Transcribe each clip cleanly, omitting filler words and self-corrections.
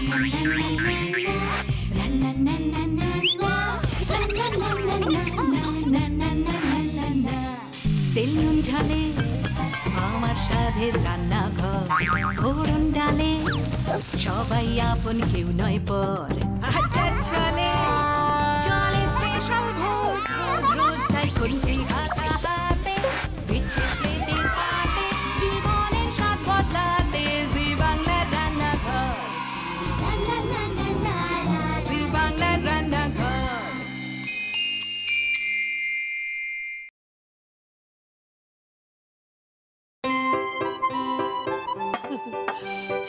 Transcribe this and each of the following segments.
তেল নুন ঝালে আমার স্বাদের রান্নাঘর, ফোড়ন ডালে সবাই আপন, কেউ নয় পর। আড্ডার ছলে চলে স্পেশাল ভোজ, রোজ রোজ তাই খুন্তি হাতে বিচ্ছে প্লেটে পাতে, জীবনের স্বাদ বদলাতে জি বাংলার রান্নাঘর, জি বাংলার রান্নাঘর।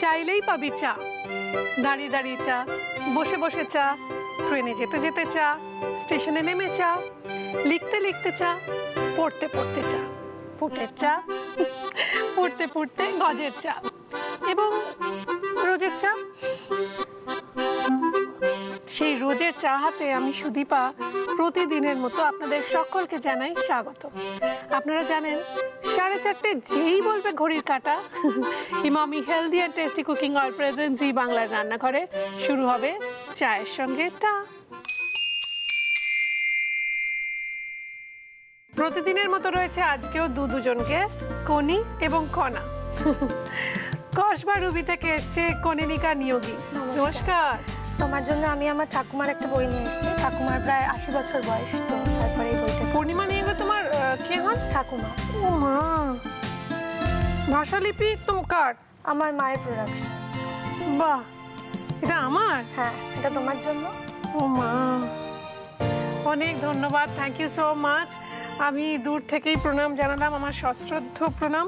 চাইলেই পাবি চা, দাঁড়িয়ে দাঁড়িয়ে চা, বসে বসে চা, ট্রেনে যেতে যেতে চা, স্টেশনে নেমে চা, লিখতে লিখতে চা, পড়তে পড়তে চা, ফুটের চা, পড়তে পড়তে গজের চা এবং রোজের চা। সেই রোজের চা হাতে আমি সুদীপা প্রতিদিনের মতো আপনাদের সকলকে জানাই স্বাগত। আপনারা জানেন 4:30 যেই বলবে ঘড়ির কাঁটা, Emami healthy and tasty cooking oil present Zee বাংলার রান্নাঘরে শুরু হবে চায়ের সঙ্গে টা। প্রতিদিনের মতো রয়েছে আজকেও দুজন গেস্ট, কনি এবং কণা। কসবা রুবি থেকে এসছে কনিনিকা নিয়োগী। নমস্কার। তোমার জন্য আমি আমার ঠাকুমার একটা বই নিয়ে এসেছি। ঠাকুমার প্রায় 80 বছর বয়স, তো তারপরে এই বইটা। পূর্ণিমা নিয়োগী তোমার কে হন? ঠাকুমা। ও মা, ভাষালিপি তোমার? আমার মায়ের প্রোডাকশন। বাহ, এটা আমার? হ্যাঁ, এটা তোমার জন্য। ও মা, অনেক ধন্যবাদ, থ্যাংক ইউ সো মাচ। আমি দূর থেকেই প্রণাম জানালাম, আমার সশ্রদ্ধ প্রণাম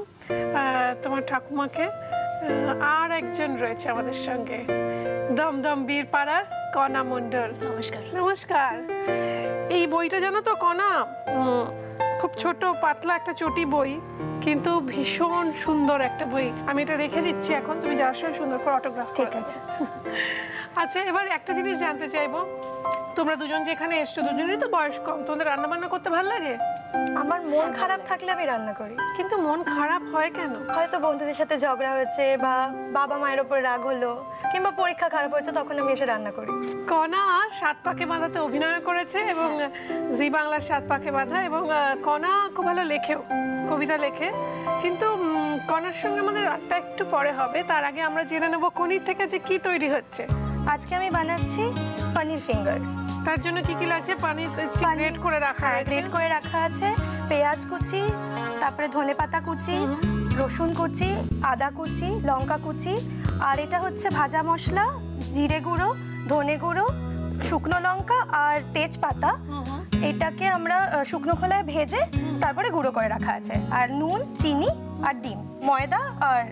তোমার ঠাকুমাকে। আর একজন রয়েছে আমাদের সঙ্গে, দমদম বীরপাড়ার কণা মণ্ডল। নমস্কার। নমস্কার। এই বইটা জানো তো কণা, খুব ছোট পাতলা একটা চটি বই, কিন্তু ভীষণ সুন্দর একটা বই। আমি এটা রেখে দিচ্ছি এখন, তুমি যাওয়ার সময় সুন্দর করে অটোগ্রাফ। ঠিক আছে। আচ্ছা, এবার একটা জিনিস জানতে চাইবো, তোমরা দুজন যেখানে এসছো দুজনেরই তো বয়স কম, তোমাদের রান্না বান্না করতে ভালো লাগে? আমার মন খারাপ থাকলে আমি রান্না করি। কিন্তু মন খারাপ হয় কেন? হয়তো বন্ধুদের সাথে ঝগড়া হয়েছে, বা বাবা মায়ের উপর রাগ হলো, কিংবা পরীক্ষা খারাপ হয়েছে, তখন আমি এসে রান্না করি। কণা 7 পাকে বাঁধাতে অভিনয় করেছে এবং জি বাংলার 7 পাকে বাঁধা, এবং কণা খুব ভালো লেখেও, কবিতা লেখে। কিন্তু কণার সঙ্গে আমাদের রাতটা একটু পরে হবে, তার আগে আমরা জেনে নেবো কনির থেকে যে কি তৈরি হচ্ছে। আজকে আমি বানাচ্ছি পনির ফিঙ্গার। তার জন্য কি কি লাগছে? পানির গ্রেট করে রাখা আছে, গ্রেট করে রাখা আছে, পেঁয়াজ কুচি, তারপরে ধনেপাতা কুচি, রসুন কুচি, আদা কুচি, লঙ্কা কুচি, আর এটা হচ্ছে ভাজা মশলা, জিরে গুঁড়ো, ধনে গুঁড়ো, শুকনো লঙ্কা আর তেজপাতা। এটাকে আমরা শুকনো খোলায় ভেজে তারপরে গুঁড়ো করে রাখা আছে, আর নুন, চিনি আর ডিম, ময়দা আর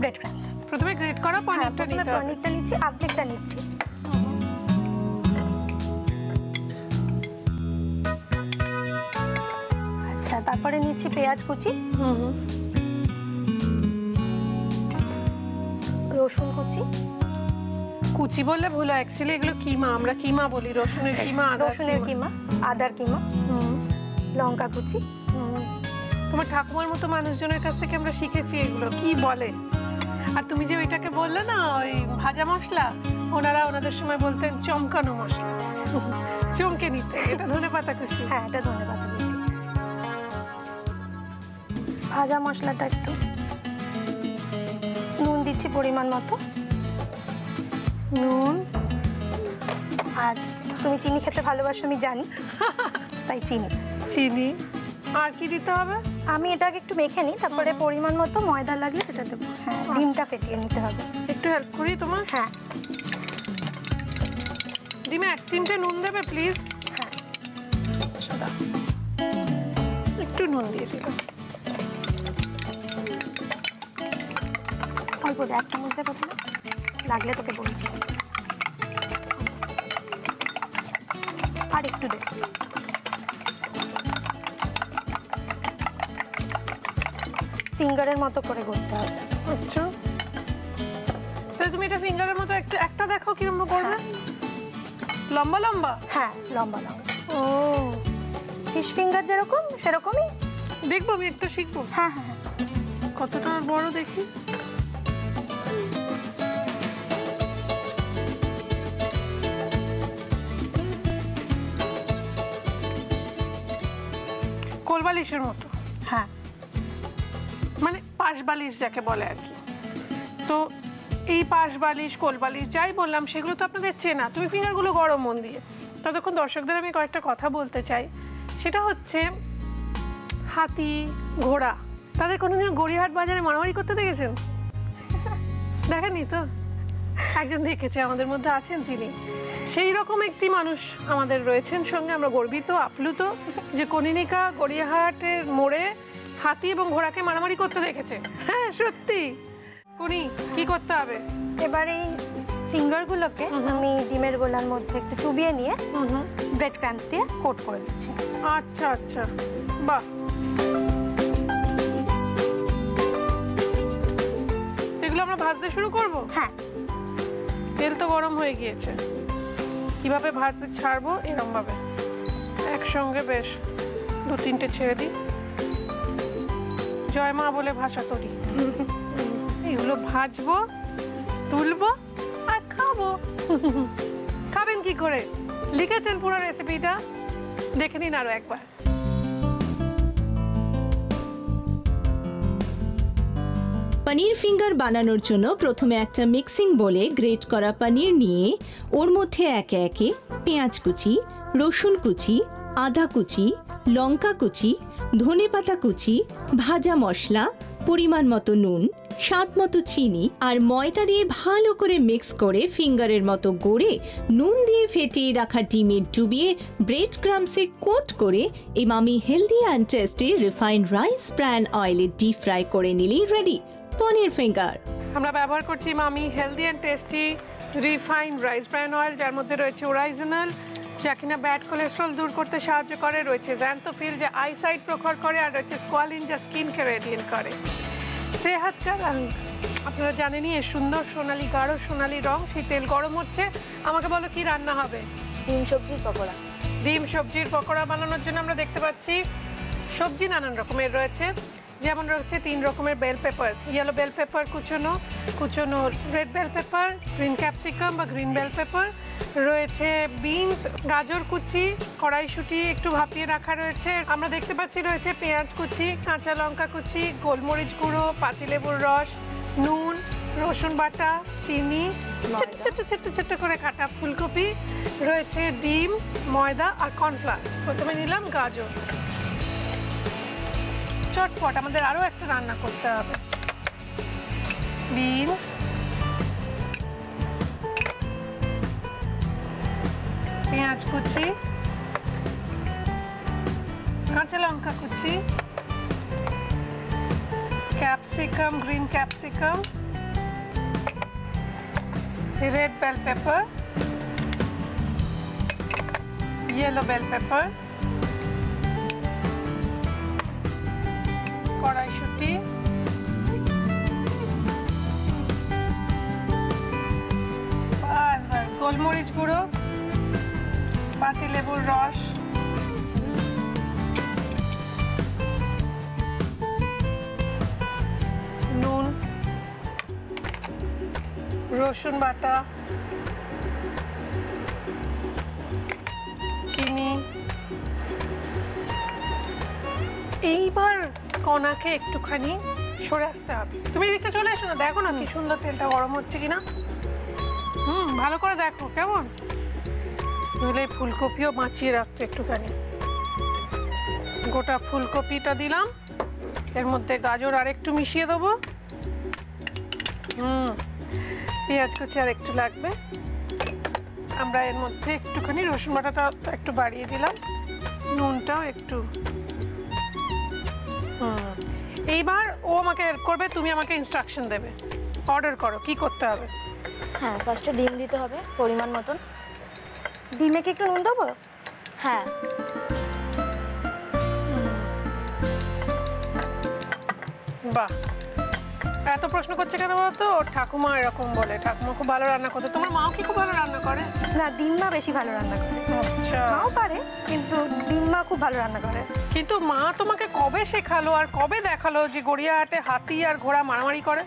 ব্রেড ক্রাম্বস। প্রথমে গ্রেট করা পনিরটা নিতে হবে। পনিরটা নিচ্ছি, অর্ধেকটা নিচ্ছি। আচ্ছা, তারপরে নিচ্ছি পেঁয়াজ কুচি, রসুন কুচি। কুচি বললে ভুল, অ্যাকচুয়ালি এগুলো কিমা, আমরা কিমা বলি, রসুনের কিমা, রসুনের কিমা, আদার কিমা, লঙ্কা কুচি। তোমার ঠাকুমার মতো মানুষজনের কাছ থেকে আমরা শিখেছি এগুলো কি বলে। আর তুমি যে ওইটাকে বললে না, ওই ভাজা মশলা, ওনারা ওনাদের সময় বলতেন চমকানো মশলা, চমকে নিতে। এটা ধনেপাতা কুচি? হ্যাঁ, এটা ধনেপাতা কুচি। ভাজা মশলাটা একটু নুন দিচ্ছি পরিমাণ মতো, নুন। আর তুমি চিনি খেতে ভালোবাসো আমি জানি, তাই চিনি। চিনি। আর কি দিতে হবে? আমি এটাকে একটু মেখে নিই, তারপরে পরিমাণ মতো ময়দা লাগলে সেটা দেবো। হ্যাঁ, ডিমটা ফেটিয়ে নিতে হবে। একটু হেল্প করি তোমার? হ্যাঁ। ডিমে 1 চিমটে নুন দেবে প্লিজ। হ্যাঁ, একটু নুন দিয়ে দিলাম। অল্প 1 চামচ দেবো, লাগলে তোকে বলছি। আর একটু দেবো। ফিঙ্গারের মতো করে করতে হবে। আচ্ছা, তাহলে তুমি এটা ফিঙ্গারের মতো একটা দেখো কিরকম করবে। লম্বা লম্বা? হ্যাঁ, লম্বা লম্বা। ও, ফিশ ফিঙ্গার যেরকম সেরকমই। দেখবো, আমি একটা শিখবো। হ্যাঁ হ্যাঁ, কতটা বড় দেখি। কোলবালিশের মতো, হ্যাঁ মানে পাশ বালিশ যাকে বলে আর কি। তো এই পাশ বালিশ কোলবালিশ যাই বললাম সেগুলো তো আপনাদের চেনা। তুমি ফিঙ্গারগুলো গরম মন দিয়ে। ততক্ষণ দর্শকদের আমি কয়েকটা কথা বলতে চাই। সেটা হচ্ছে হাতি ঘোড়া তাদের কোনোদিন গড়িয়াহাট বাজারে মারামারি করতে দেখেছেন? দেখেননি তো? একজন দেখেছে, আমাদের মধ্যে আছেন তিনি। সেই রকম একটি মানুষ আমাদের রয়েছেন সঙ্গে। আমরা গর্বিত আপ্লুত যে কনিনিকা গড়িয়াহাটের মোড়ে হাতি এবং ঘোড়াকে মারামারি করতে দেখেছে। হ্যাঁ সত্যি। কোনি কি করতে হবে? এবার এই ফিঙ্গারগুলোকে আমি ডিমের গোলার মধ্যে একটু চুবিয়ে নিয়ে ব্রেড ক্রাম্বস দিয়ে কোট করে দিচ্ছি। আচ্ছা আচ্ছা, বাহ। এগুলো আমরা ভাজতে শুরু করব? হ্যাঁ। তেল তো গরম হয়ে গিয়েছে। কিভাবে ভাজতে ছাড়বো? এরকম ভাবে একসঙ্গে বেশ 2-3টে ছেড়ে দিই। জয় মা বলে ভাষা করি। এগুলো ভাজবো, তুলবো আর খাবো। খাবেন কি করে? লিখেছেন পুরো রেসিপিটা, দেখে নিন আরো একবার। পনির ফিঙ্গার বানানোর জন্য প্রথমে একটা মিক্সিং বোলে গ্রেট করা পনির নিয়ে ওর মধ্যে একে একে পেঁয়াজ কুচি, রসুন কুচি, আদা কুচি, লঙ্কা কুচি, ধনেপাতা কুচি, ভাজা মশলা, পরিমাণ মতো নুন, স্বাদ মতো চিনি আর ময়দা দিয়ে ভালো করে মিক্স করে ফিঙ্গারের মতো গড়ে নুন দিয়ে ফেটিয়ে রাখা ডিমে ডুবিয়ে ব্রেড ক্রাম্বসে কোট করে Emami healthy and tasty refined rice bran অয়েলে ডিপ ফ্রাই করে নিলেই রেডি পনির ফিঙ্গার। আমরা ব্যবহার করছি Emami healthy and tasty refined rice bran oil, যার মধ্যে রয়েছে ওরাইজনাল, যা কিনা ব্যাড কোলেস্ট্রল দূর করতে সাহায্য করে, রয়েছে জ্যান্থোফিল যা আইসাইট প্রখর করে, আর রয়েছে স্কোয়ালিন যা স্কিনকে রেডিয়েন্ট করে। সেহাত কা রং, আপনারা জানেনই এর সুন্দর সোনালি গাঢ় সোনালি রং। সেই তেল গরম হচ্ছে। আমাকে বলো কি রান্না হবে? ডিম সবজির পকোড়া। ডিম সবজির পকোড়া বানানোর জন্য আমরা দেখতে পাচ্ছি সবজি নানান রকমের রয়েছে। যেমন রয়েছে 3 রকমের bell pepper, yellow bell pepper কুচনো, কুচনো red bell pepper, green capsicum বা গ্রিন বেল পেপার, রয়েছে বিনস, গাজর কুচি, কড়াইশুঁটি একটু ভাপিয়ে রাখা রয়েছে। আমরা দেখতে পাচ্ছি রয়েছে পেঁয়াজ কুচি, কাঁচা লঙ্কা কুচি, গোলমরিচ গুঁড়ো, পাতিলেবুর রস, নুন, রসুন বাটা, চিনি, ছোট্ট ছোট্ট ছোট্ট ছোট্ট করে কাটা ফুলকপি, রয়েছে ডিম, ময়দা আর কর্নফ্লাওয়ার। প্রথমে নিলাম গাজর। চটপট আমাদের আরো একটা রান্না করতে হবে। বিনস, পেঁয়াজ কুচি, কাঁচা লঙ্কা কুচি, capsicum, green capsicum, red bell pepper, yellow bell pepper, কড়াইশুঁটি, গোলমরিচ গুঁড়ো, পাতিলেবুর রস, নুন, রসুন বাটা, চিনি। এইবার কণাকে একটুখানি সরে আসতে হবে। তুমি এদিকটা চলে এসো না, দেখো না কি সুন্দর তেলটা গরম হচ্ছে কিনা। ভালো করে দেখো কেমন। নইলে ফুলকপিও বাঁচিয়ে রাখতো একটুখানি। গোটা ফুলকপিটা দিলাম, এর মধ্যে গাজর আর একটু মিশিয়ে দেবো। পেঁয়াজ কুচি আর একটু লাগবে। আমরা এর মধ্যে একটুখানি রসুন বাটাটা একটু বাড়িয়ে দিলাম, নুনটাও একটু। এইবার ও আমাকে করবে, তুমি আমাকে ইনস্ট্রাকশন দেবে। অর্ডার করো, কি করতে হবে? হ্যাঁ, ফার্স্টে ডিম দিতে হবে পরিমাণ মতন। ডিমে কি একটু নুন দেবো? হ্যাঁ। বাহ, এত প্রশ্ন করছে কেন বলতো? ওর ঠাকুমা এরকম বলে। ঠাকুমা খুব ভালো রান্না করতে। তোমার মাও কি খুব ভালো রান্না করে? না, ডিম্মা বেশি ভালো রান্না করে। আচ্ছা, মাও পারে, কিন্তু ডিম্মা খুব ভালো রান্না করে। কিন্তু মা তোমাকে কবে শেখালো আর কবে দেখালো যে গড়িয়াহাটে হাতি আর ঘোড়া মারামারি করে?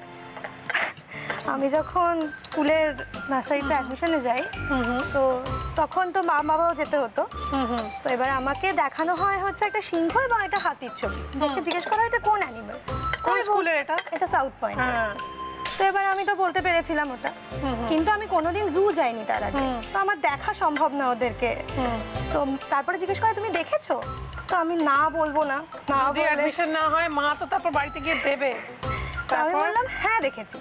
আমি যখন স্কুলের নার্সারিতে অ্যাডমিশনে যাই, তো তখন তো মা বাবাও যেতে হতো। তো এবার আমাকে দেখানো হয় হচ্ছে একটা সিংহ এবং একটা হাতির ছবি, দেখে জিজ্ঞেস করা এটা কোন অ্যানিমেল, কোন স্কুলের এটা? এটা সাউথ পয়েন্ট। হ্যাঁ। তো এবার আমি তো বলতে পেরেছিলাম ওটা, কিন্তু আমি কোনোদিন জু যাইনি তার আগে, তো আমার দেখা সম্ভব না ওদেরকে। তো তারপরে জিজ্ঞেস করে তুমি দেখেছো, তো আমি না বলবো না, না যদি বলে অ্যাডমিশন না হয় মা তো তারপর বাড়িতে গিয়ে দেবে। তো আমি বললাম হ্যাঁ দেখেছি।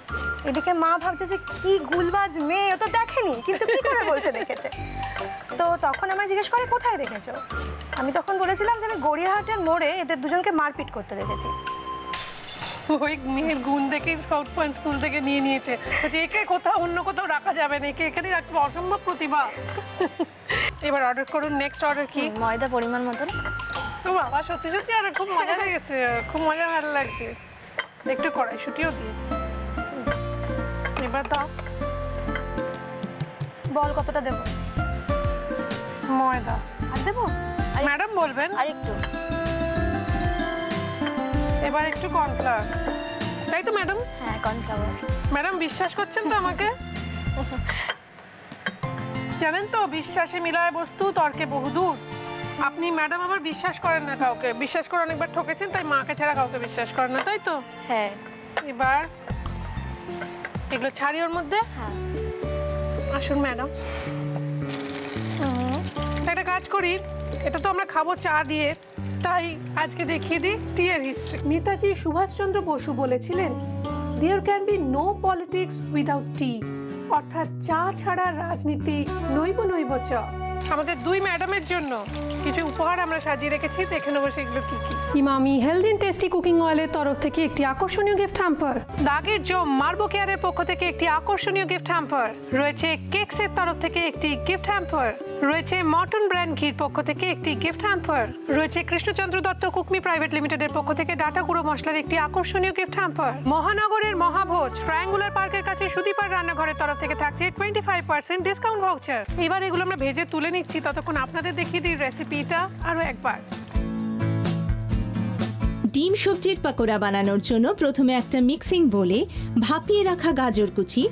এদিকে মা ভাবছে যে কি গুলবাজ মেয়ে, ও তো দেখেনি কিন্তু কি করে বলছে দেখেছে। তো তখন আমায় জিজ্ঞেস করে কোথায় দেখেছো, আমি তখন বলেছিলাম যে আমি গড়িয়াহাটের মোড়ে এদের দুজনকে মারপিট করতে দেখেছি। ওই মেয়ের গুণ দেখেই সাউথ পয়েন্ট স্কুল থেকে নিয়ে নিয়েছে, বলছে একে কোথাও অন্য কোথাও রাখা যাবে না, একে এখানেই রাখতে অসম্ভব প্রতিভা। এবার অর্ডার করুন, নেক্সট অর্ডার কি? ময়দা পরিমাণ মতন। ও বাবা, সত্যি সত্যি আর খুব মজা লেগেছে, খুব মজা ভালো লাগছে। একটু কড়াইশুঁটিও দিয়ে এবার দাও। বল কতটা দেবো? ময়দা আর দেবো? ম্যাডাম বলবেন। আর একটু। এবার একটু কর্নফ্লাওয়ার, তাই তো ম্যাডাম? হ্যাঁ, কর্নফ্লাওয়ার। ম্যাডাম বিশ্বাস করছেন তো আমাকে? জানেন তো, বিশ্বাসে মিলায় বস্তু তর্কে বহুদূর। আপনি ম্যাডাম আবার বিশ্বাস করেন না কাউকে, বিশ্বাস করে অনেকবার ঠকেছেন, তাই মাকে ছাড়া কাউকে বিশ্বাস করেন না, তাই তো? হ্যাঁ। এবার এগুলো ছাড়ি ওর মধ্যে। হ্যাঁ। আসুন ম্যাডাম, একটা কাজ করি, এটা তো আমরা খাবো চা দিয়ে, তাই আজকে দেখিয়ে দিই টিয়ের হিস্ট্রি। নেতাজি সুভাষচন্দ্র বসু বলেছিলেন, there can be no politics without tea, অর্থাৎ চা ছাড়া রাজনীতি নৈব নৈব চ। আমাদের দুই ম্যাডামের জন্য কিছু উপহার আমরা সাজিয়ে রেখেছি, দেখে নেবো সেগুলো কি কি। Emami healthy and tasty cooking অয়েলের তরফ থেকে একটি আকর্ষণীয় গিফট হ্যাম্পার, দাগের জম মার্বো কেয়ারের পক্ষ থেকে একটি আকর্ষণীয় গিফট হ্যাম্পার রয়েছে, কেকসের তরফ থেকে একটি গিফট হ্যাম্পার রয়েছে, মটন ব্র্যান্ড ঘির পক্ষ থেকে একটি গিফট হ্যাম্পার রয়েছে, কৃষ্ণচন্দ্র দত্ত কুকমি প্রাইভেট লিমিটেডের পক্ষ থেকে ডাটা গুঁড়ো মশলার একটি আকর্ষণীয় গিফট হ্যাম্পার, মহানগরের মহাভোজ ট্রায়াঙ্গুলার পার্কের কাছে সুদীপার রান্নাঘরের তরফ থেকে থাকছে 25% ডিসকাউন্ট ভাউচার। এবার এগুলো আমরা ভেজে তুলে নিচ্ছি, ততক্ষণ আপনাদের দেখিয়ে দিই রেসিপিটা আরো একবার। ডিম সবজির পাকোড়া বানানোর জন্য প্রথমে একটা মিক্সিং বোলে ভাপিয়ে রাখা গাজর কুচি,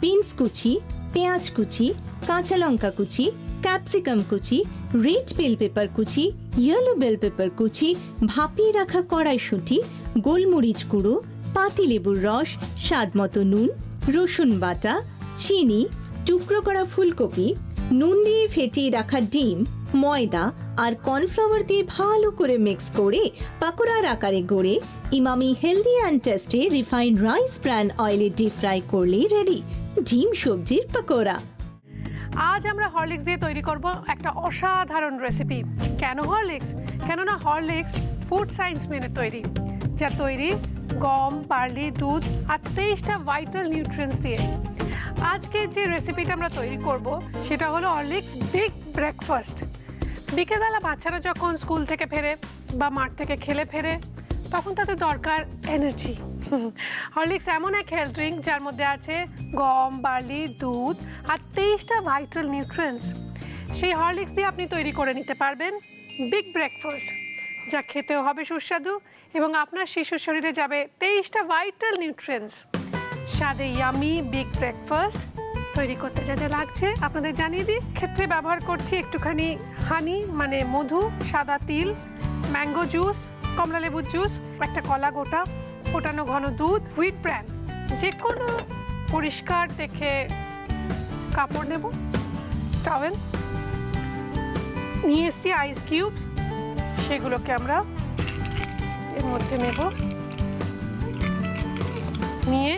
বিনস কুচি, পেঁয়াজ কুচি, কাঁচা লঙ্কা কুচি, ক্যাপসিকাম কুচি, রেড বেল পেপার কুচি, ইয়েলো বেল পেপার কুচি, ভাপিয়ে রাখা কড়াইশুঁটি, গোলমরিচ গুঁড়ো, পাতিলেবুর রস, স্বাদমতো নুন, রসুন বাটা, চিনি, টুকরো করা ফুলকপি, নুন দিয়ে ফেটিয়ে রাখা ডিম, ময়দা আর কর্নফ্লাওয়ার দিয়ে ভালো করে মিক্স করে পাকোড়ার আকারে গড়ে Emami healthy and tasty refined rice bran অয়েলে ডিপ ফ্রাই করলেই রেডি ডিম সবজির পাকোড়া। আজ আমরা হরলিক্স দিয়ে তৈরি করব একটা অসাধারণ রেসিপি। কেন হরলিক্স? কেননা হরলিক্স ফুড সায়েন্স মেনে তৈরি, যা তৈরি গম, বার্লি, দুধ আর 23টা ভাইটাল নিউট্রিয়েন্টস দিয়ে। আজকে যে রেসিপিটা আমরা তৈরি করব সেটা হলো হরলিক্স বিগ ব্রেকফাস্ট। বিকেলবেলা বাচ্চারা যখন স্কুল থেকে ফেরে বা মাঠ থেকে খেলে ফেরে, তখন তাদের দরকার এনার্জি। হরলিক্স এমন এক হেলথ ড্রিঙ্ক যার মধ্যে আছে গম, বার্লি, দুধ আর 23টা ভাইটাল নিউট্রিয়েন্টস। সেই হরলিক্স দিয়ে আপনি তৈরি করে নিতে পারবেন বিগ ব্রেকফাস্ট, যা খেতেও হবে সুস্বাদু এবং আপনার শিশুর শরীরে যাবে 23টা ভাইটাল নিউট্রিয়েন্টস। স্বাদে ইয়ামি বিগ ব্রেকফাস্ট তৈরি করতে যা যা লাগছে আপনাদের জানিয়ে দিই। ক্ষেত্রে ব্যবহার করছি একটুখানি হানি মানে মধু, সাদা তিল, ম্যাঙ্গো জুস, কমলা লেবুর জুস, একটা কলা গোটা, ফোটানো ঘন দুধ, হুইট ব্র্যান, যে কোনো পরিষ্কার দেখে কাপড় নেব, টাওয়েল নিয়ে এসছি, আইস কিউবস, সেগুলোকে আমরা এর মধ্যে নেব, নিয়ে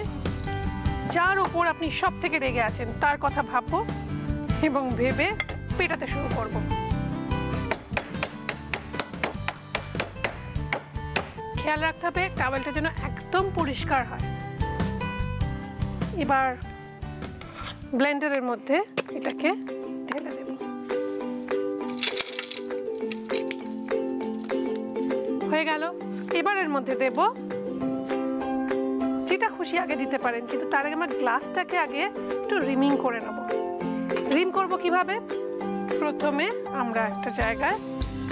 যার ওপর আপনি সব থেকে রেগে আছেন তার কথা ভাববো এবং ভেবে পেটাতে শুরু করব। খেয়াল রাখতে হবে টাওয়েলটা যেন একদম পরিষ্কার হয়। এবার ব্লেন্ডারের মধ্যে এটাকে ঢেলে দেব। হয়ে গেল। এবার এর মধ্যে দেব, যেটা খুশি আগে দিতে পারেন, কিন্তু তার আগে আমার গ্লাসটাকে আগে একটু রিমিং করে নেব। রিম করব কিভাবে? প্রথমে আমরা একটা জায়গায়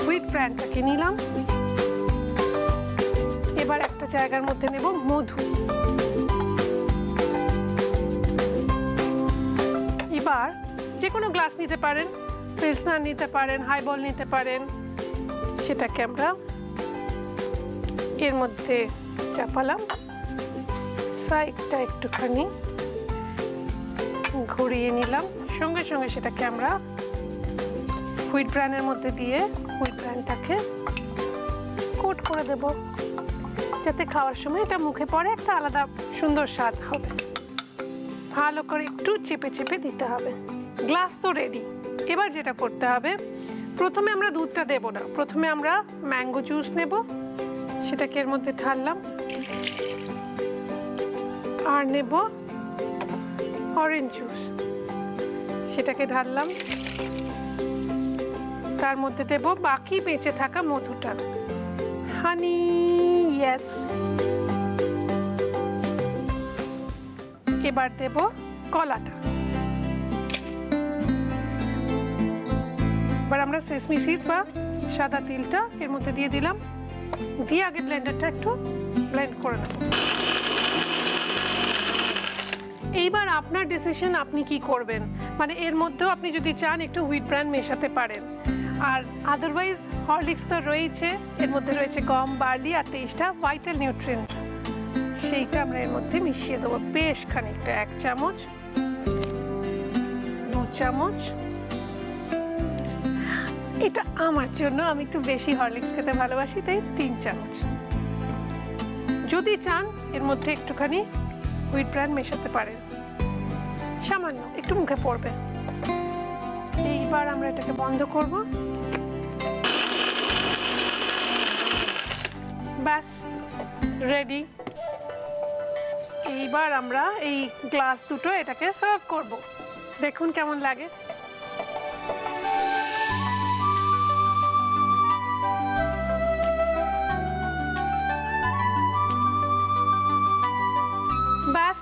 হুইট ব্র্যান্ডটাকে নিলাম, এবার একটা জায়গার মধ্যে নেব মধু, এবার যে কোনো গ্লাস নিতে পারেন, পিলসনার নিতে পারেন, হাইবল নিতে পারেন। সেটাকে আমরা এর মধ্যে চাপালাম, সাইডটা একটুখানি ঘুরিয়ে নিলাম, সঙ্গে সঙ্গে সেটাকে আমরা হুইট ব্র্যানের মধ্যে দিয়ে হুইট ব্র্যানটাকে কোট করে দেব, যাতে খাওয়ার সময় এটা মুখে পড়ে একটা আলাদা সুন্দর স্বাদ হবে। ভালো করে একটু চেপে চেপে দিতে হবে। গ্লাস তো রেডি। এবার যেটা করতে হবে, প্রথমে আমরা দুধটা দেব না, প্রথমে আমরা ম্যাঙ্গো জুস নেব, সেটাকে এর মধ্যে ঢাললাম, আর নেব অরেঞ্জ জুস, সেটাকে ঢাললাম, তার মধ্যে দেব বাকি বেঁচে থাকা মধুটা, হানি, ইয়েস। এবার দেব কলাটা। এবার আমরা সেসমি সিডস বা সাদা তিলটা এর মধ্যে দিয়ে দিলাম, দিয়ে আগে ব্লেন্ডারটা একটু ব্লেন্ড করে নেব। এইবার আপনার ডিসিশন, আপনি কি করবেন। মানে এর মধ্যেও আপনি যদি চান একটু হুইট ব্র্যান মেশাতে পারেন, আর আদারওয়াইজ হরলিক্স তো রয়েছে, এর মধ্যে রয়েছে গম, বার্লি আর 23টা ভাইটাল নিউট্রিয়েন্টস, সেইটা আমরা এর মধ্যে মিশিয়ে দেবো বেশ খানিকটা, 1 চামচ, 2 চামচ। এটা আমার জন্য, আমি একটু বেশি হরলিক্স খেতে ভালোবাসি, তাই 3 চামচ। যদি চান এর মধ্যে একটুখানি হুইট ব্র্যান মেশাতে পারেন, সামান্য একটু মুখে পড়বে। এইবার আমরা এটাকে বন্ধ করব, ব্যাস রেডি। এইবার আমরা এই গ্লাস দুটো এটাকে সার্ভ করব, দেখুন কেমন লাগে। ব্যাস,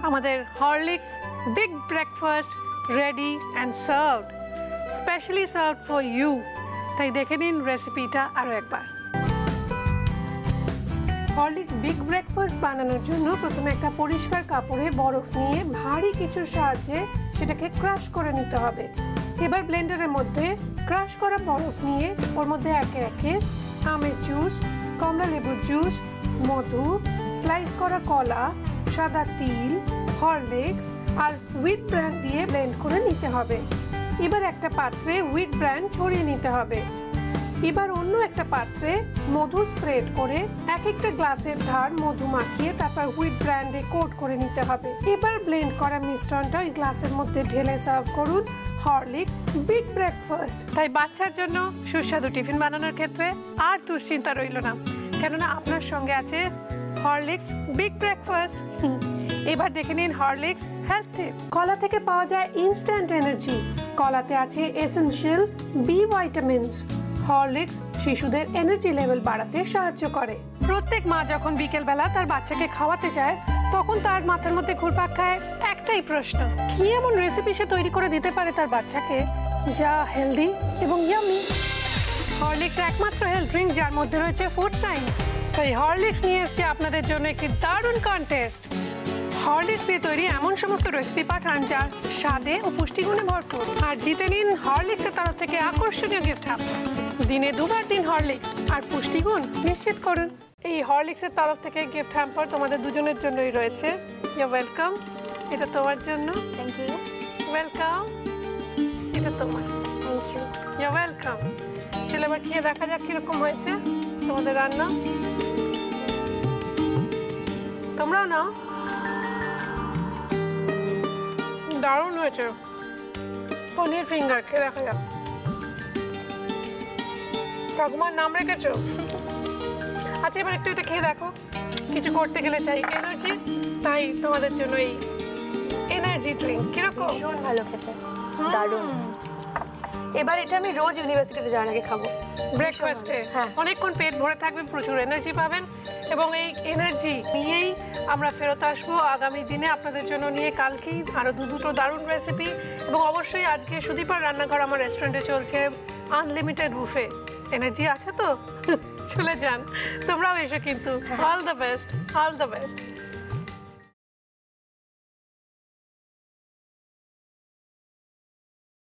আমাদের Horlicks big breakfast ready and served, specially served for you. তাই দেখে নিন রেসিপিটা আরও একবার। হরলিক্স বিগ ব্রেকফাস্ট বানানোর জন্য প্রথমে একটা পরিষ্কার কাপড়ে বরফ নিয়ে ভারী কিছুর সাহায্যে সেটাকে ক্রাশ করে নিতে হবে। এবার ব্লেন্ডারের মধ্যে ক্রাশ করা বরফ নিয়ে ওর মধ্যে একে একে আমের জুস, কমলা লেবুর জুস, মধু, স্লাইস করা কলা, সাদা তিল, হরলিক্স আর হুইট ব্র্যান দিয়ে ব্লেন্ড করে নিতে হবে। এবার একটা পাত্রে হুইট ব্র্যান ছড়িয়ে নিতে হবে। এবার অন্য একটা পাত্রে মধু স্প্রেড করে এক একটা গ্লাসের ধার মধু মাখিয়ে তারপর হুইট ব্র্যান্ডে কোট করে নিতে হবে। এবার ব্লেন্ড করা মিশ্রণটা ওই গ্লাসের মধ্যে ঢেলে সার্ভ করুন হরলিক্স বিগ ব্রেকফাস্ট। তাই বাচ্চার জন্য সুস্বাদু টিফিন বানানোর ক্ষেত্রে আর দুশ্চিন্তা রইল না, কেননা আপনার সঙ্গে আছে হরলিক্স বিগ ব্রেকফাস্ট। এবার দেখে নিন হরলিক্স হেলথ টিপ। কলা থেকে পাওয়া যায় ইনস্ট্যান্ট এনার্জি। কলাতে আছে এসেনশিয়াল বি ভাইটামিনস। হরলিক্স শিশুদের এনার্জি লেভেল বাড়াতে সাহায্য করে। প্রত্যেক মা যখন বিকেলবেলা তার বাচ্চাকে খাওয়াতে যায়, তখন তার মাথার মধ্যে ঘুরপাক খায় একটাই প্রশ্ন, কি এমন রেসিপি সে তৈরি করে দিতে পারে তার বাচ্চাকে যা হেলদি এবং ইয়ামি। হরলিক্স একমাত্র হেলথ ড্রিঙ্ক যার মধ্যে রয়েছে ফুড সায়েন্স। তাই হরলিক্স নিয়ে এসেছে আপনাদের জন্য একটি দারুণ কন্টেস্ট। হরলিক্স দিয়ে তৈরি এমন সমস্ত রেসিপি পাঠান যা স্বাদে ও পুষ্টিগুণে ভরপুর, আর জিতে নিন হরলিক্সের তরফ থেকে আকর্ষণীয় গিফট হ্যাম্পার। দিনে 2 বার দিন হরলিক্স আর পুষ্টিগুণ নিশ্চিত করুন। এই হরলিক্সের তরফ থেকে গিফট হ্যাম্পার তোমাদের দুজনের জন্যই রয়েছে। ইউ ওয়েলকাম, এটা তোমার জন্য। Thank you. ওয়েলকাম, এটা তোমার। Thank you. You welcome. চলো এবার খেয়ে দেখা যাক কিরকম হয়েছে তোমাদের রান্না। তোমরাও নাও, দারুণ হয়েছে। পনির ফিঙ্গার খেয়ে দেখা যাক। ঠাকুমার নাম রেখেছো? আচ্ছা এবার একটু এটা খেয়ে দেখো। কিছু করতে গেলে চাই এনার্জি, তাই তোমাদের জন্য এই এনার্জি ড্রিঙ্ক। কিরকম? ভীষণ ভালো খেতে, দারুণ। এবার এটা আমি রোজ ইউনিভার্সিটিতে যাওয়ার আগে খাবো ব্রেকফাস্টে। হ্যাঁ। অনেকক্ষণ পেট ভরে থাকবেন, প্রচুর এনার্জি পাবেন, এবং এই এনার্জি নিয়েই আমরা ফেরত আসবো আগামী দিনে আপনাদের জন্য নিয়ে। কালকেই আরও দুটো দারুণ রেসিপি, এবং অবশ্যই আজকে সুদীপার রান্নাঘর আমার রেস্টুরেন্টে চলছে আনলিমিটেড বুফে। এনার্জি আছে তো? চলে যান, তোমরাও এসো কিন্তু। All the best, all the best.